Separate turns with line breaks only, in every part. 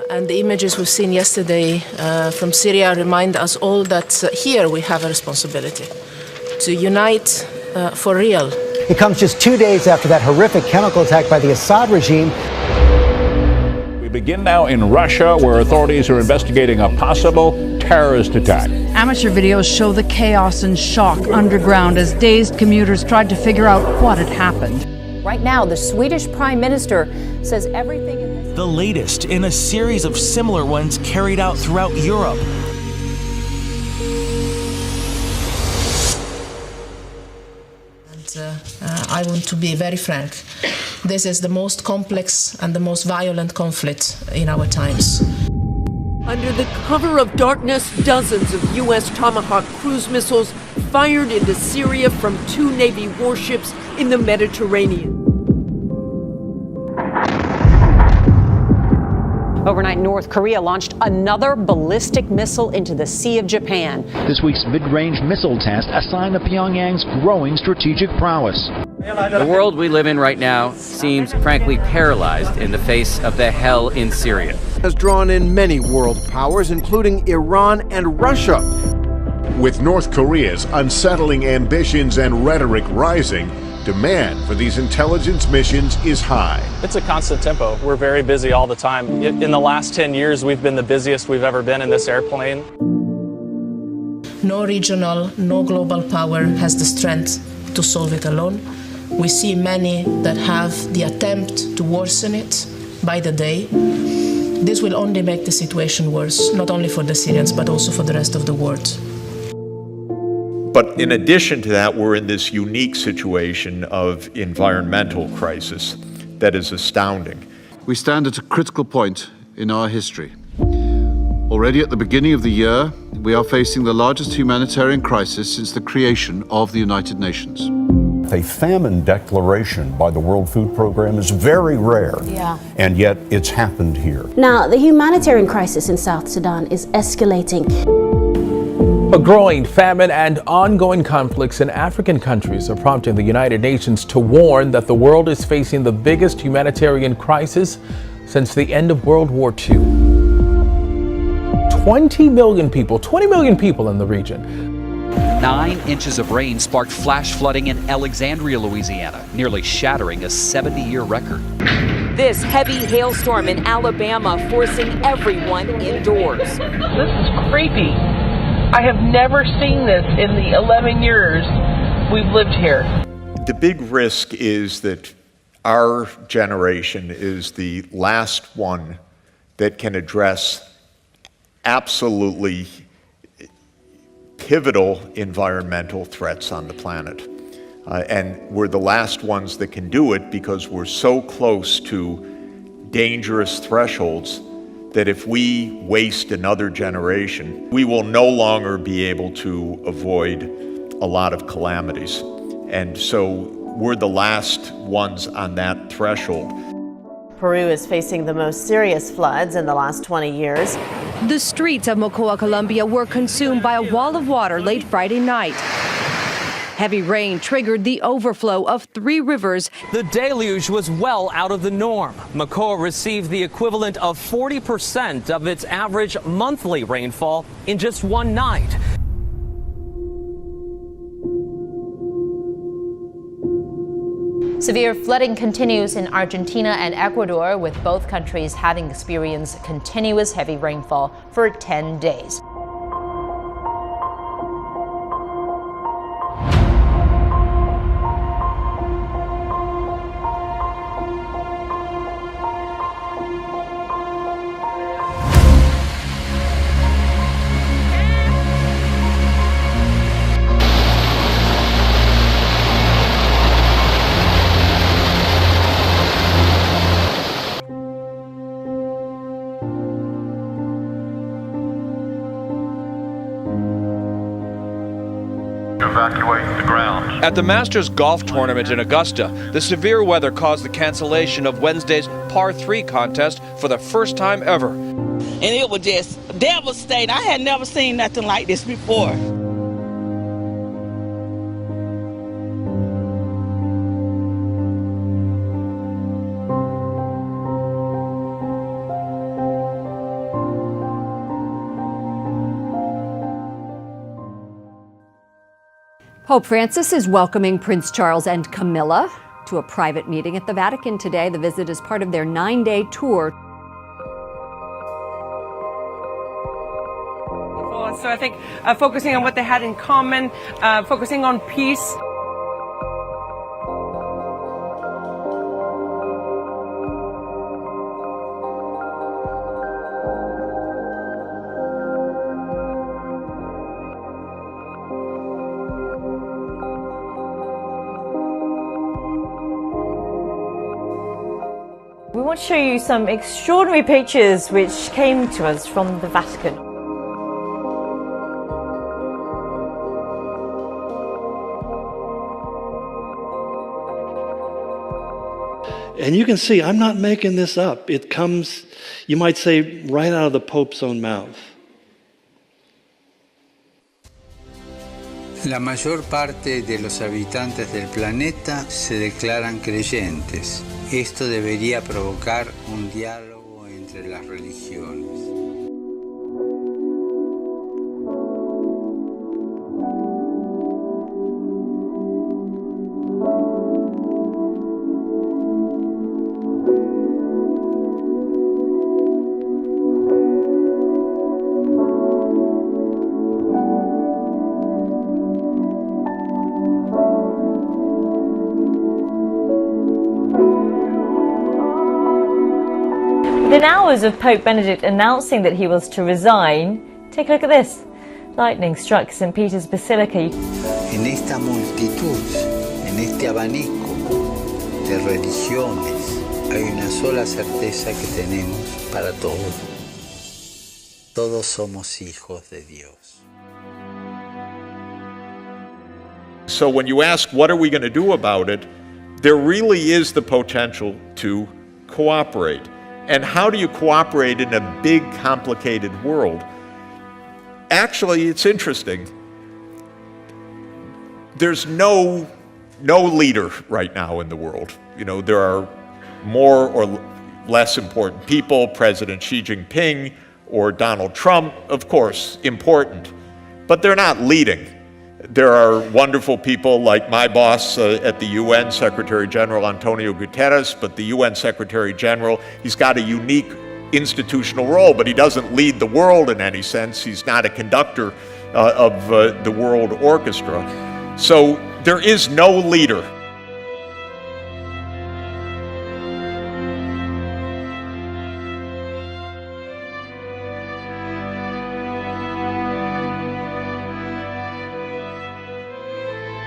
And the images we've seen yesterday from Syria remind us all that here we have a responsibility to unite for real.
It comes just 2 days after that horrific chemical attack by the Assad regime.
We begin now in Russia, where authorities are investigating a possible terrorist attack.
Amateur videos show the chaos and shock underground as dazed commuters tried to figure out what had happened.
Right now, the Swedish Prime Minister says everything in this...
The latest in a series of similar ones carried out throughout Europe.
I want to be very frank. This is the most complex and the most violent conflict in our times.
Under the cover of darkness, dozens of U.S. Tomahawk cruise missiles fired into Syria from 2 Navy warships in the Mediterranean.
Overnight, North Korea launched another ballistic missile into the Sea of Japan.
This week's mid-range missile test, a sign of Pyongyang's growing strategic prowess.
The world we live in right now seems frankly paralyzed in the face of the hell in Syria.
Has drawn in many world powers, including Iran and Russia.
With North Korea's unsettling ambitions and rhetoric rising, demand for these intelligence missions is high.
It's a constant tempo. We're very busy all the time. In the last 10 years, we've been the busiest we've ever been in this airplane.
No regional, no global power has the strength to solve it alone. We see many that have the attempt to worsen it by the day. This will only make the situation worse, not only for the Syrians, but also for the rest of the world.
But in addition to that, we're in this unique situation of environmental crisis that is astounding.
We stand at a critical point in our history. Already at the beginning of the year, we are facing the largest humanitarian crisis since the creation of the United Nations.
A famine declaration by the World Food Program is very rare, and yet it's happened here.
Now, the humanitarian crisis in South Sudan is escalating.
A growing famine and ongoing conflicts in African countries are prompting the United Nations to warn that the world is facing the biggest humanitarian crisis since the end of World War II. 20 million people in the region.
9 inches of rain sparked flash flooding in Alexandria, Louisiana, nearly shattering a 70-year record.
This heavy hailstorm in Alabama forcing everyone indoors.
This is creepy. I have never seen this in the 11 years we've lived here.
The big risk is that our generation is the last one that can address absolutely pivotal environmental threats on the planet. And we're the last ones that can do it because we're so close to dangerous thresholds that if we waste another generation, we will no longer be able to avoid a lot of calamities. And so we're the last ones on that threshold.
Peru is facing the most serious floods in the last 20 years.
The streets of Mocoa, Colombia were consumed by a wall of water late Friday night. Heavy rain triggered the overflow of 3 rivers.
The deluge was well out of the norm. Mocoa received the equivalent of 40% of its average monthly rainfall in just one night.
Severe flooding continues in Argentina and Ecuador, with both countries having experienced continuous heavy rainfall for 10 days.
Evacuate the ground.
At the Masters Golf Tournament in Augusta, the severe weather caused the cancellation of Wednesday's par 3 contest for the first time ever.
And it was just devastating. I had never seen nothing like this before.
Pope Francis is welcoming Prince Charles and Camilla to a private meeting at the Vatican today. The visit is part of their 9-day tour.
So I think focusing on what they had in common, focusing on peace.
We want to show you some extraordinary pictures which came to us from the Vatican.
And you can see, I'm not making this up. It comes, you might say, right out of the Pope's own mouth.
La mayor parte de los habitantes del planeta se declaran creyentes. Esto debería provocar un diálogo entre las religiones.
Within hours of Pope Benedict announcing that he was to resign, take a look at this. Lightning struck St. Peter's Basilica.
En esta multitud, en este abanico de religiones, hay una sola certeza que tenemos para todos. Todos somos hijos de Dios.
So when you ask what are we going to do about it, there really is the potential to cooperate. And how do you cooperate in a big, complicated world? Actually, it's interesting. There's no leader right now in the world. You know, there are more or less important people, President Xi Jinping or Donald Trump, of course, important, but they're not leading. There are wonderful people like my boss at the UN, Secretary General Antonio Guterres, but the UN Secretary General, he's got a unique institutional role, but he doesn't lead the world in any sense. He's not a conductor of the world orchestra. So there is no leader.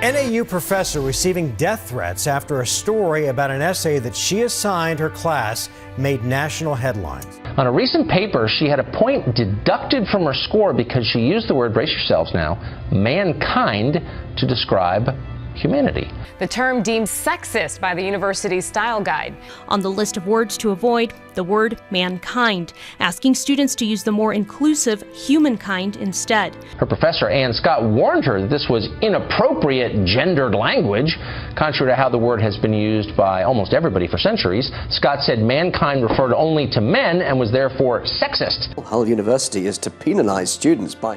NAU professor receiving death threats after a story about an essay that she assigned her class made national headlines.
On a recent paper, she had a point deducted from her score because she used the word, brace yourselves now, mankind to describe humanity.
The term deemed sexist by the university's style guide.
On the list of words to avoid, the word mankind, asking students to use the more inclusive humankind instead.
Her professor, Ann Scott, warned her that this was inappropriate gendered language, contrary to how the word has been used by almost everybody for centuries. Scott said mankind referred only to men and was therefore sexist.
Hull University is to penalize students by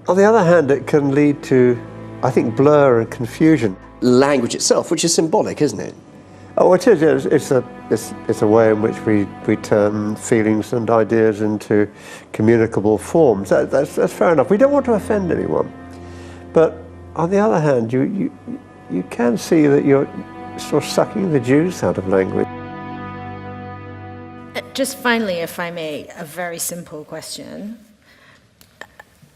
On the other hand, it can lead to, I think, blur and confusion.
Language itself, which is symbolic, isn't it?
Oh, it is. It's a way in which we turn feelings and ideas into communicable forms. That's fair enough. We don't want to offend anyone. But on the other hand, you can see that you're sort of sucking the juice out of language.
Just finally, if I may, a very simple question.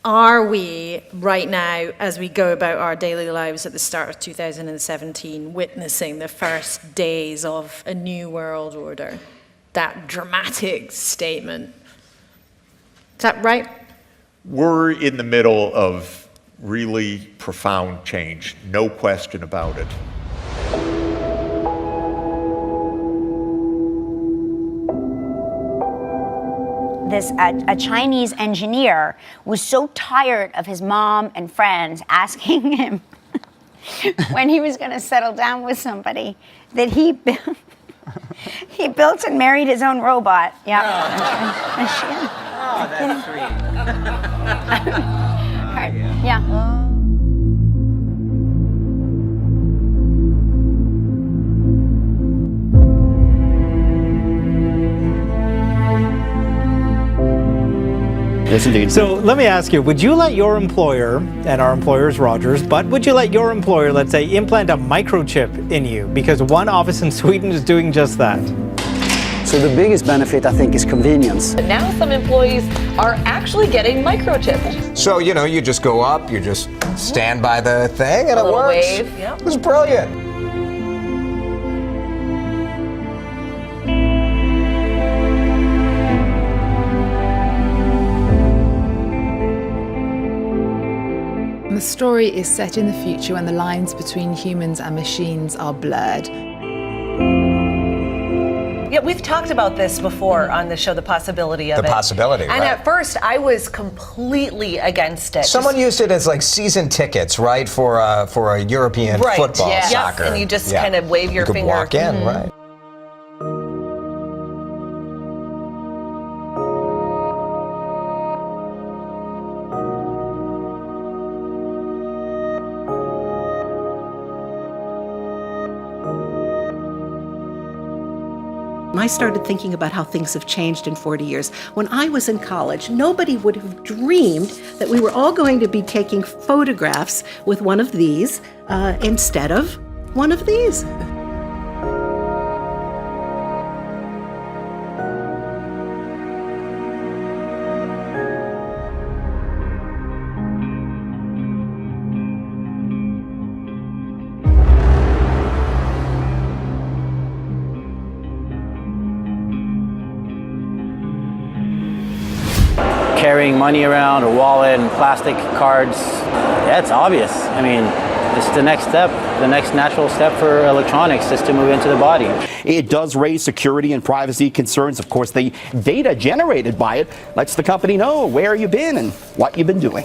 Are we, right now, as we go about our daily lives at the start of 2017, witnessing the first days of a new world order? That dramatic statement. Is that right?
We're in the middle of really profound change, no question about it.
A Chinese engineer was so tired of his mom and friends asking him when he was going to settle down with somebody that he He built and married his own robot. Yeah.
Oh, that's sweet.
Yeah.
Yes, indeed.
So let me ask you, would you let your employer, and our employer is Rogers, but would you let your employer, let's say, implant a microchip in you? Because one office in Sweden is doing just that.
So the biggest benefit, I think, is convenience.
Now some employees are actually getting microchipped.
So, you know, you just go up, you just stand by the thing, and it works.
Wave. Yep.
It was brilliant.
The story is set in the future when the lines between humans and machines are blurred.
Yeah, we've talked about this before on the show, the possibility of it.
The possibility,
And
right.
at first, I was completely against it.
Someone used it as like season tickets, right, for a European football, soccer.
And you just kind of wave your
you could
finger.
walk in, right.
I started thinking about how things have changed in 40 years. When I was in college, nobody would have dreamed that we were all going to be taking photographs with one of these instead of one of these.
Carrying money around, a wallet and plastic cards, yeah, it's obvious. I mean, it's the next step. The next natural step for electronics is to move into the body.
It does raise security and privacy concerns. Of course, the data generated by it lets the company know where you've been and what you've been doing.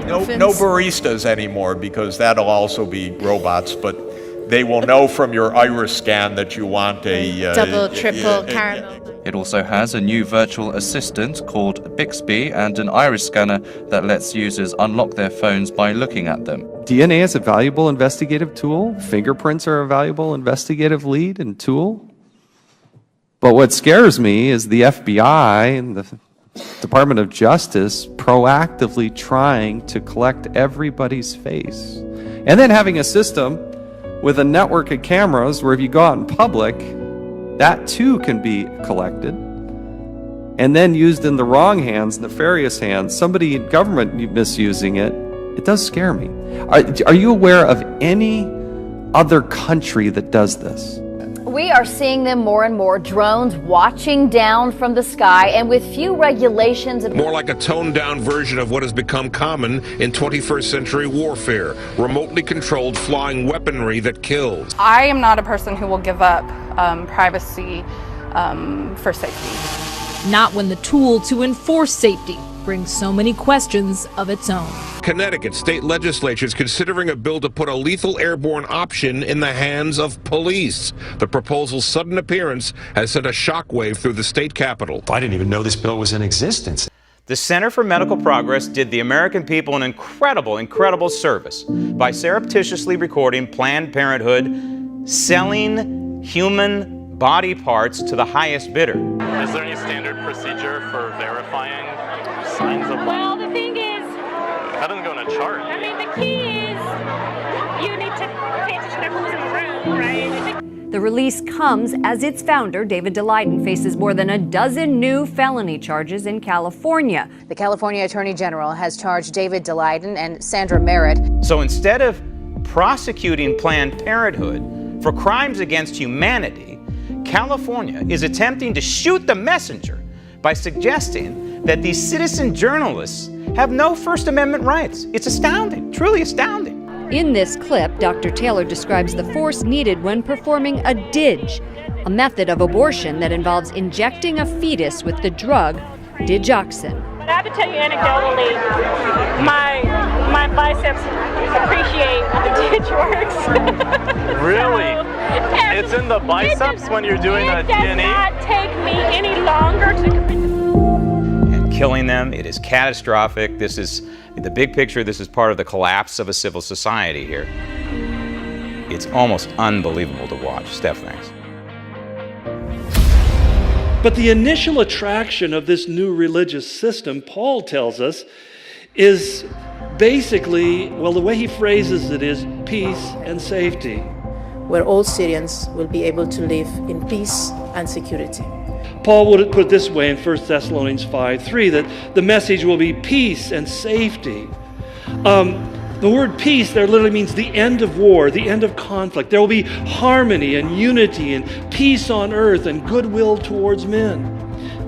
No baristas anymore, because that'll also be robots, but they will know from your iris scan that you want a
double, triple caramel.
It also has a new virtual assistant called Bixby and an iris scanner that lets users unlock their phones by looking at them.
DNA is a valuable investigative tool. Fingerprints are a valuable investigative lead and tool. But what scares me is the FBI and the Department of Justice proactively trying to collect everybody's face. And then having a system with a network of cameras where if you go out in public, that too can be collected and then used in the wrong hands, nefarious hands, somebody in government misusing it. It does scare me. Are you aware of any other country that does this?
We are seeing them more and more, drones watching down from the sky and with few regulations.
More like a toned-down version of what has become common in 21st century warfare, remotely controlled flying weaponry that kills.
I am not a person who will give up privacy for safety.
Not when the tool to enforce safety brings so many questions of its own.
Connecticut state legislature is considering a bill to put a lethal airborne option in the hands of police. The proposal's sudden appearance has sent a shockwave through the state capitol.
I didn't even know this bill was in existence.
The Center for Medical Progress did the American people an incredible service by surreptitiously recording Planned Parenthood selling human body parts to the highest bidder.
Is there any standard procedure for verifying signs of life?
Well, the thing is,
That doesn't go in a chart.
I mean, the key is you need to pay attention to who's in the room, right?
The release comes as its founder, David Daleiden, faces more than a dozen new felony charges in California.
The California Attorney General has charged David Daleiden and Sandra Merritt.
So instead of prosecuting Planned Parenthood for crimes against humanity, California is attempting to shoot the messenger by suggesting that these citizen journalists have no First Amendment rights. It's astounding, truly astounding.
In this clip, Dr. Taylor describes the force needed when performing a DIG, a method of abortion that involves injecting a fetus with the drug digoxin.
I have to tell you anecdotally, my biceps appreciate the ditch works.
Really? It's in the biceps when you're doing a
It
DNA.
does not take me any longer to
And killing them, it is catastrophic. This is, in the big picture, this is part of the collapse of a civil society here. It's almost unbelievable to watch. Steph, thanks.
But the initial attraction of this new religious system, Paul tells us, is basically, well, the way he phrases it is peace and safety.
Where all Syrians will be able to live in peace and security.
Paul would put it this way in 1 Thessalonians 5:3, that the message will be peace and safety. The word peace there literally means the end of war, the end of conflict. There will be harmony and unity and peace on earth and goodwill towards men.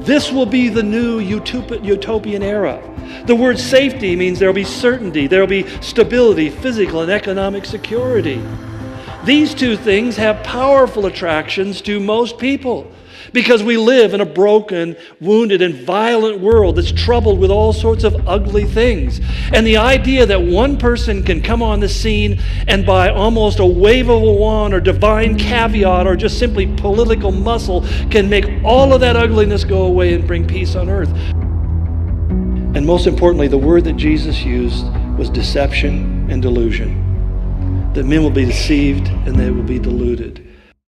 This will be the new utopian era. The word safety means there will be certainty, there will be stability, physical and economic security. These two things have powerful attractions to most people because we live in a broken, wounded, and violent world that's troubled with all sorts of ugly things. And the idea that one person can come on the scene and by almost a wave of a wand or divine caveat or just simply political muscle can make all of that ugliness go away and bring peace on earth. And most importantly, the word that Jesus used was deception and delusion. That men will be deceived and they will be deluded.